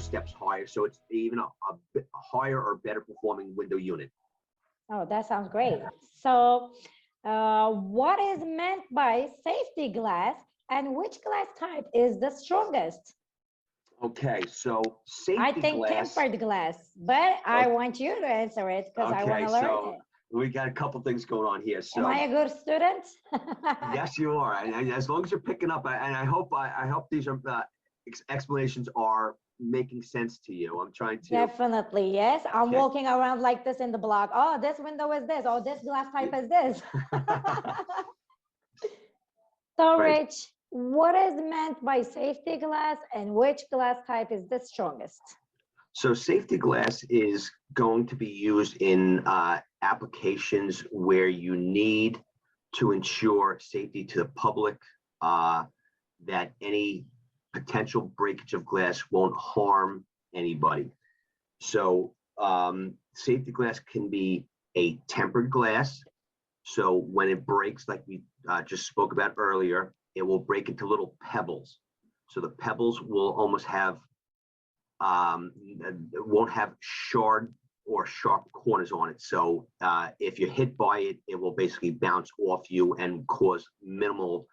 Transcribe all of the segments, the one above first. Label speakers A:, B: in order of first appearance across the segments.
A: steps higher. So it's even a bit higher or better performing window unit.
B: Oh, that sounds great. So what is meant by safety glass, and which glass type is the strongest?
A: Okay, so
B: I
A: safety
B: think
A: glass.
B: tempered glass, but I want you to answer it because I want
A: Okay,
B: to learn
A: so
B: it.
A: we got a couple things going on here.
B: Am I
A: So
B: a good student?
A: yes, you are, and as long as you're picking up, and I hope these are explanations are making sense to you. I'm trying to.
B: Definitely, yes. I'm
A: Okay.
B: walking around like this in the block. Oh, this window is this. Oh, this glass type is this. So,
A: Right.
B: Rich, what is meant by safety glass, and which glass type is the strongest?
A: So safety glass is going to be used in applications where you need to ensure safety to the public, that any potential breakage of glass won't harm anybody. So safety glass can be a tempered glass. So when it breaks, like we just spoke about earlier, it will break into little pebbles. So the pebbles will almost have, won't have shard or sharp corners on it. So if you're hit by it, it will basically bounce off you and cause minimal,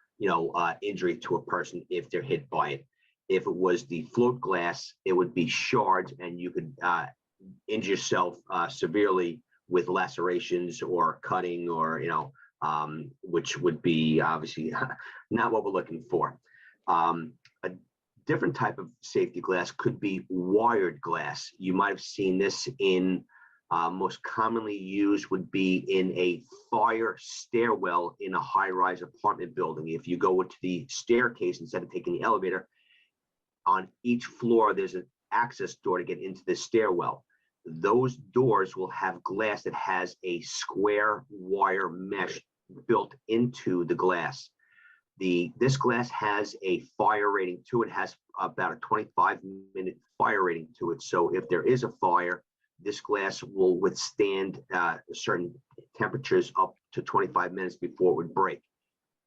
A: injury to a person if they're hit by it. If it was the float glass, it would be shards, and you could injure yourself severely with lacerations or cutting, or which would be obviously not what we're looking for. A different type of safety glass could be wired glass. You might have seen this in, most commonly used would be in a fire stairwell in a high-rise apartment building. If you go into the staircase instead of taking the elevator, on each floor there's an access door to get into the stairwell. Those doors will have glass that has a square wire mesh built into the glass. This glass has a fire rating to it, has about a 25-minute fire rating to it. So if there is a fire, this glass will withstand certain temperatures up to 25 minutes before it would break.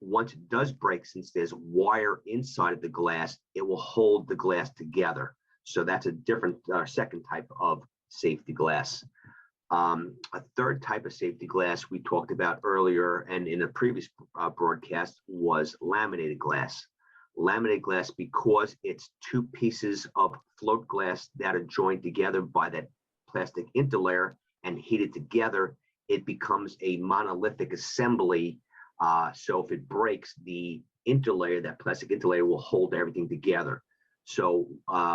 A: Once it does break, since there's wire inside of the glass, it will hold the glass together. So that's a different second type of safety glass. A third type of safety glass we talked about earlier and in a previous broadcast was laminated glass. Laminated glass, because it's two pieces of float glass that are joined together by that plastic interlayer and heated together, it becomes a monolithic assembly. So if it breaks, the interlayer, that plastic interlayer, will hold everything together. So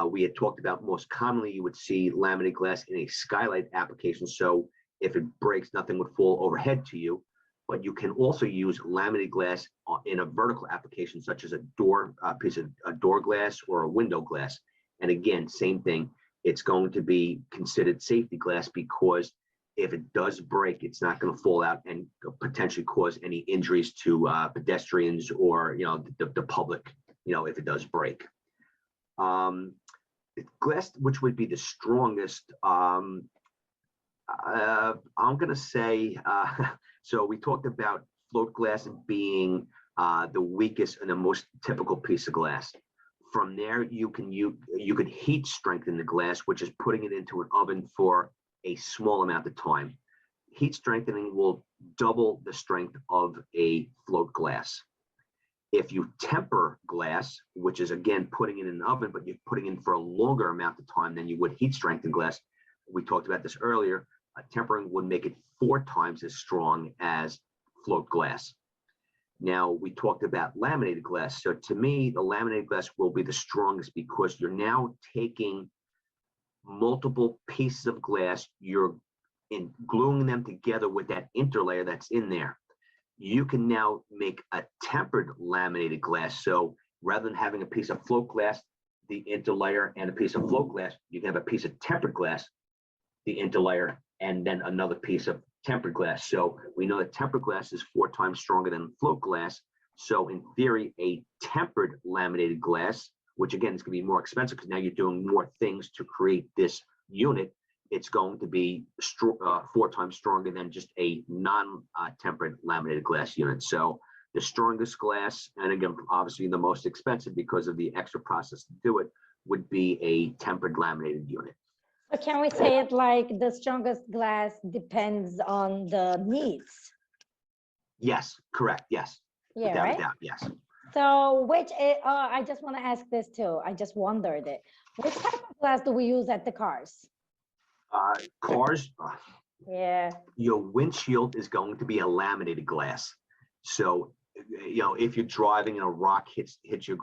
A: we had talked about most commonly you would see laminated glass in a skylight application. So if it breaks, nothing would fall overhead to you. But you can also use laminated glass in a vertical application, such as a door, piece of a door glass or a window glass. And again, same thing. It's going to be considered safety glass because if it does break, it's not going to fall out and potentially cause any injuries to pedestrians or the public. If it does break. Glass, which would be the strongest, I'm going to say, so we talked about float glass being the weakest and the most typical piece of glass. From there, you could heat strengthen the glass, which is putting it into an oven for a small amount of time. Heat strengthening will double the strength of a float glass. If you temper glass, which is again putting it in an oven, but you're putting in for a longer amount of time than you would heat strengthen glass, we talked about this earlier, tempering would make it 4 times as strong as float glass. Now, we talked about laminated glass. So to me, the laminated glass will be the strongest because you're now taking multiple pieces of glass, you're gluing them together with that interlayer that's in there. You can now make a tempered laminated glass. So rather than having a piece of float glass, the interlayer, and a piece of float glass, you can have a piece of tempered glass, the interlayer, and then another piece of tempered glass. So we know that tempered glass is 4 times stronger than float glass. So in theory, a tempered laminated glass, which again is going to be more expensive because now you're doing more things to create this unit, it's going to be 4 times stronger than just a non-tempered laminated glass unit. So the strongest glass, and again, obviously the most expensive because of the extra process to do it, would be a tempered laminated unit.
B: So can we say it like the strongest glass depends on the needs?
A: Yes, correct. Yes,
B: Yeah,
A: without
B: right?
A: a doubt. Yes.
B: So I just want to ask this too. I just wondered it. Which type of glass do we use at the cars?
A: Cars.
B: Yeah.
A: Your windshield is going to be a laminated glass. So, if you're driving and a rock hits your,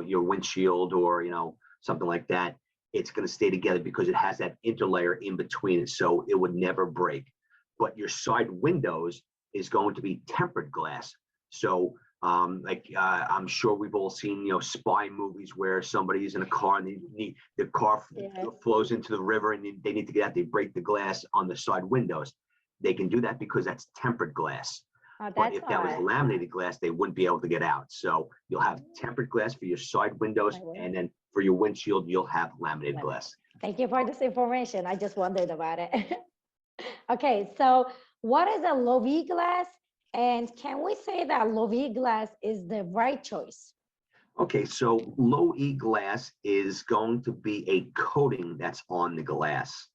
A: your windshield or, something like that, it's going to stay together because it has that interlayer in between it. So it would never break. But your side windows is going to be tempered glass. So, I'm sure we've all seen, spy movies where somebody's in a car and the car flows into the river and they need to get out. They break the glass on the side windows. They can do that because that's tempered glass.
B: Oh,
A: But if that was laminated glass, they wouldn't be able to get out. So you'll have tempered glass for your side windows, and then for your windshield, you'll have laminated glass.
B: Thank you for this information. I just wondered about it. Okay, so what is a LowE glass? And can we say that LowE glass is the right choice?
A: Okay, so LowE glass is going to be a coating that's on the glass.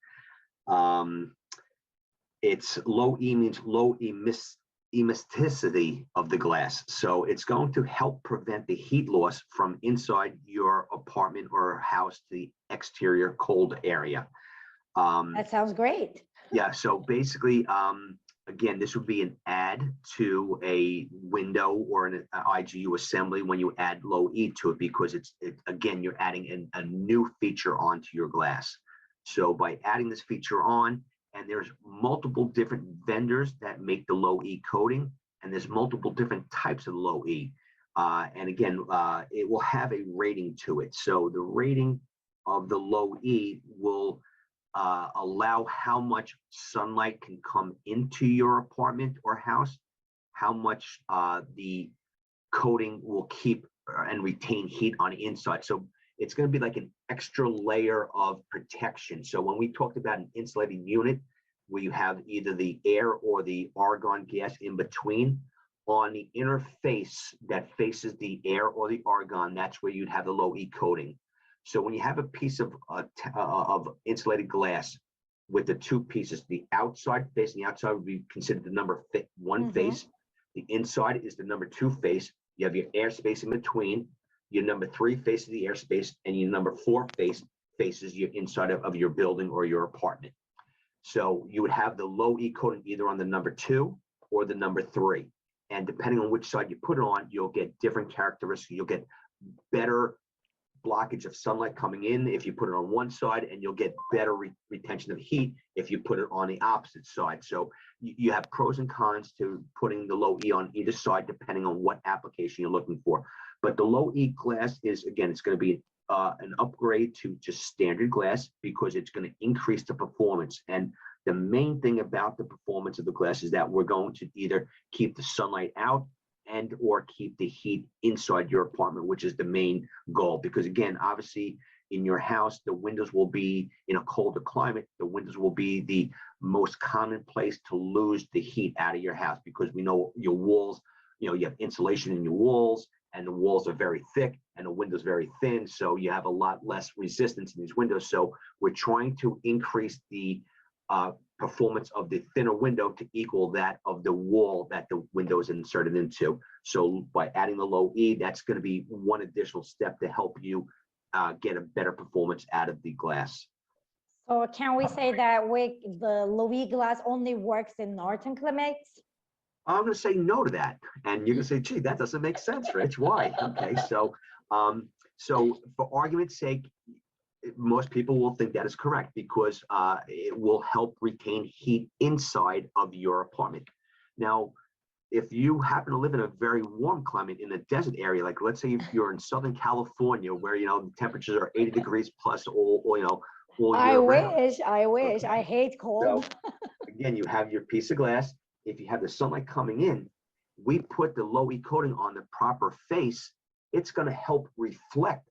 A: It's LowE means low emisticity of the glass. So it's going to help prevent the heat loss from inside your apartment or house to the exterior cold area.
B: That sounds great.
A: Yeah, so basically, again, this would be an add to a window or an IGU assembly when you add LowE to it, because again, you're adding a new feature onto your glass. So by adding this feature on, and there's multiple different vendors that make the LowE coating, and there's multiple different types of LowE. And again, it will have a rating to it. So the rating of the LowE will allow how much sunlight can come into your apartment or house, how much the coating will keep and retain heat on the inside. So it's going to be like an extra layer of protection. So when we talked about an insulated unit where you have either the air or the argon gas in between, on the inner face that faces the air or the argon, that's where you'd have the LowE coating. So when you have a piece of insulated glass with the two pieces, the outside face, and the outside would be considered the number one face. The inside is the number two face. You have your airspace in between. Your number three faces the airspace, and your number four faces your inside of your building or your apartment. So you would have the LowE coating either on the number two or the number three. And depending on which side you put it on, you'll get different characteristics. You'll get better blockage of sunlight coming in if you put it on one side, and you'll get better retention of heat if you put it on the opposite side. So you have pros and cons to putting the LowE on either side, depending on what application you're looking for. But the LowE glass is, again, it's going to be an upgrade to just standard glass because it's going to increase the performance. And the main thing about the performance of the glass is that we're going to either keep the sunlight out and or keep the heat inside your apartment, which is the main goal. Because again, obviously in your house, the windows will be in a colder climate. The windows will be the most common place to lose the heat out of your house, because we know your walls, you have insulation in your walls, and the walls are very thick and the windows very thin. So you have a lot less resistance in these windows. So we're trying to increase the performance of the thinner window to equal that of the wall that the window is inserted into. So by adding the LowE, that's going to be one additional step to help you get a better performance out of the glass.
B: So can we say that the LowE glass only works in northern climates?
A: I'm going to say no to that. And you're going to say, gee, that doesn't make sense, Rich. Why? Okay, so for argument's sake, most people will think that is correct because it will help retain heat inside of your apartment. Now, if you happen to live in a very warm climate in a desert area, like let's say if you're in Southern California, where the temperatures are 80 degrees plus all year round.
B: I wish. Okay. I hate cold.
A: So, again, you have your piece of glass. If you have the sunlight coming in, we put the LowE coating on the proper face. It's going to help reflect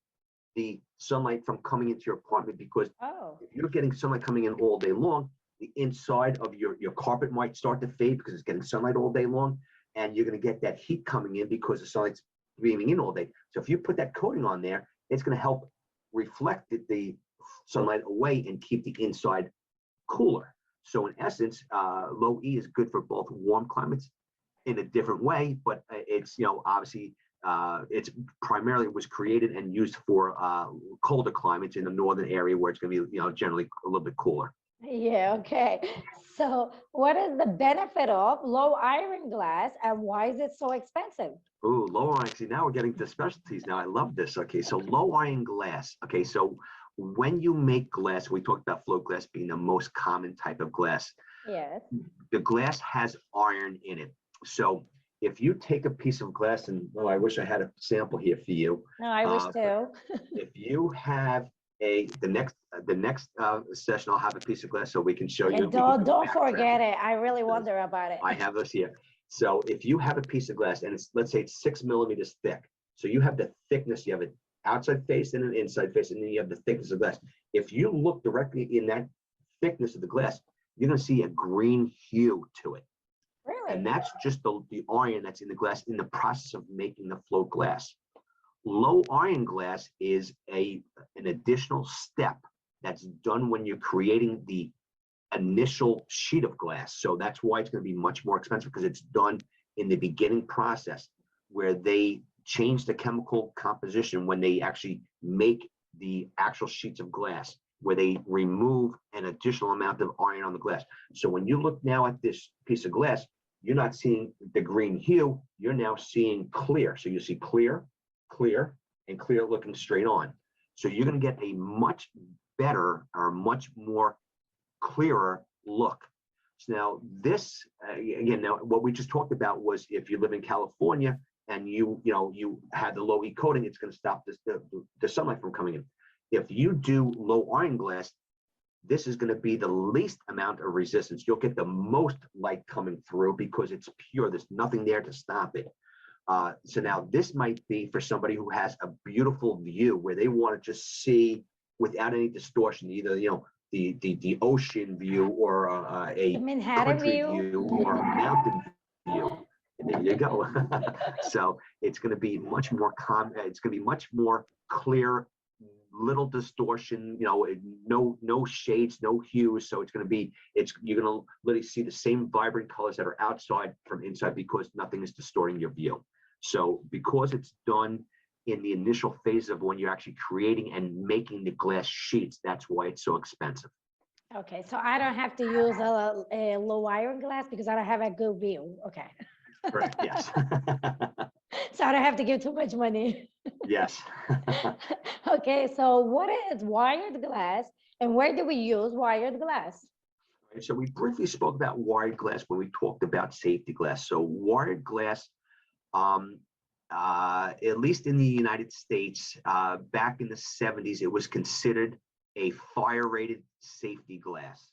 A: the sunlight from coming into your apartment, because if you're getting sunlight coming in all day long, the inside of your carpet might start to fade because it's getting sunlight all day long, and you're going to get that heat coming in because the sunlight's beaming in all day. So if you put that coating on there, it's going to help reflect the sunlight away and keep the inside cooler. So in essence, LowE is good for both warm climates in a different way, but it's, obviously it's primarily was created and used for colder climates in the northern area where it's going to be, generally a little bit cooler.
B: Yeah, okay. So what is the benefit of low iron glass and why is it so expensive?
A: Ooh, low iron. See, now we're getting to specialties. Now I love this. Okay, so low iron glass. Okay, so when you make glass, we talked about float glass being the most common type of glass.
B: Yes.
A: The glass has iron in it. So if you take a piece of glass, and I wish I had a sample here for you.
B: No, I wish too.
A: If you have the next session, I'll have a piece of glass so we can show you.
B: And don't forget it. I really wonder about it.
A: I have this here. So if you have a piece of glass and let's say it's 6 millimeters thick, so you have the thickness, you have an outside face and an inside face, and then you have the thickness of glass. If you look directly in that thickness of the glass, you're going to see a green hue to it.
B: Really?
A: And that's just the iron that's in the glass in the process of making the float glass. Low iron glass is an additional step that's done when you're creating the initial sheet of glass. So that's why it's going to be much more expensive, because it's done in the beginning process where they change the chemical composition when they actually make the actual sheets of glass, where they remove an additional amount of iron on the glass. So when you look now at this piece of glass, you're not seeing the green hue, you're now seeing clear. So you see clear, clear, and clear looking straight on. So you're going to get a much better or much more clearer look. So now this, again, now what we just talked about was if you live in California and you had the LowE coating, it's going to stop the sunlight from coming in. If you do low iron glass, this is going to be the least amount of resistance. You'll get the most light coming through because it's pure. There's nothing there to stop it. So now this might be for somebody who has a beautiful view where they want to just see without any distortion, either the ocean view or a
B: Manhattan
A: country
B: view
A: or a mountain view. There you go. So it's going to be much more it's going to be much more clear, little distortion, no shades, no hues. So it's going to be, you're going to literally see the same vibrant colors that are outside from inside because nothing is distorting your view. So because it's done in the initial phase of when you're actually creating and making the glass sheets, that's why it's so expensive.
B: Okay, so I don't have to use a low iron glass because I don't have a good view. Okay.
A: Correct, yes.
B: So I don't have to give too much money.
A: Yes.
B: Okay, so what is wired glass and where do we use wired glass?
A: Right, so we briefly spoke about wired glass when we talked about safety glass. So wired glass, at least in the United States, back in the 70s, it was considered a fire-rated safety glass.